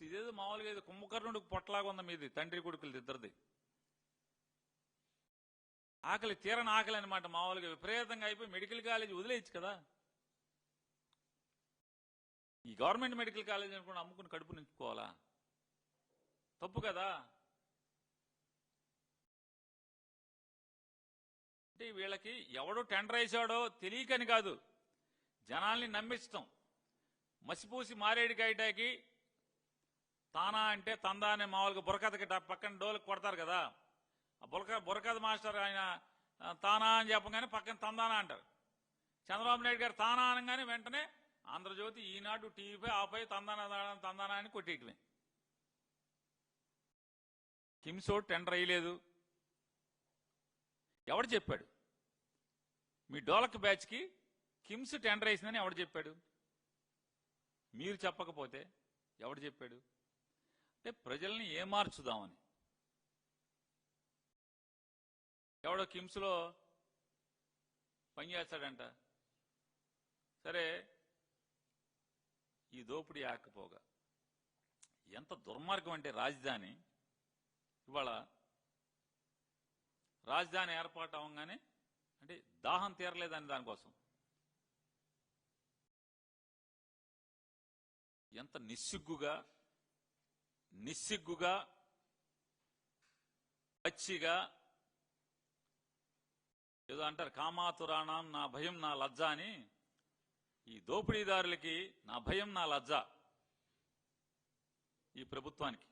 ఇదేదో మామూలుగా ఏదో కుంభకర్ణుడికి పొట్టలాగా ఉంది మీది, తండ్రి కొడుకులది ఇద్దరిది. ఆకలి తీరని ఆకలి అనమాట, మామూలుగా విపరీతంగా అయిపోయి మెడికల్ కాలేజ్ వదిలేయచ్చు కదా. ఈ గవర్నమెంట్ మెడికల్ కాలేజ్ అనుకుని అమ్ముకుని కడుపు నింపుకోవాలా? తప్పు కదా. అంటే వీళ్ళకి ఎవడో టెండర్ వేసాడో తెలియకని కాదు, జనాల్ని నమ్మించటం. మసిపూసి మారేడికాయటాకి తానా అంటే తందా అనే మామూలుగా బుర్రకథకి పక్కన డోలకు కొడతారు కదా. ఆ బుర్రకథ మాస్టర్ ఆయన తానా అని చెప్పగానే పక్కన తందానా అంటారు. చంద్రబాబు నాయుడు గారు తానా అనగానే వెంటనే ఆంధ్రజ్యోతి, ఈనాడు, టీవీపై ఆపై తందానా అని కొట్టేయటమే. కిమ్సో టెండర్ వేయలేదు. ఎవడు చెప్పాడు? మీ డోలక్ బ్యాచ్కి కిమ్స్ టెండర్ వేసిందని ఎవడు చెప్పాడు? మీరు చెప్పకపోతే ఎవడు చెప్పాడు? అంటే ప్రజల్ని ఏమార్చుదామని. ఎవడో కిమ్స్లో పనిచేస్తాడంట. సరే, ఈ దోపిడీ ఆకపోగా ఎంత దుర్మార్గం అంటే రాజధాని ఇవాళ రాజధాని ఏర్పాటు అవ్వగానే అంటే దాహం తీరలేదని దానికోసం ఎంత నిస్సిగ్గుగా పచ్చిగా ఏదో అంటారు, కామాతురాణం నా భయం నా లజ్జ అని. ఈ దోపిడీదారులకి నా భయం నా లజ్జ ఈ ప్రభుత్వానికి.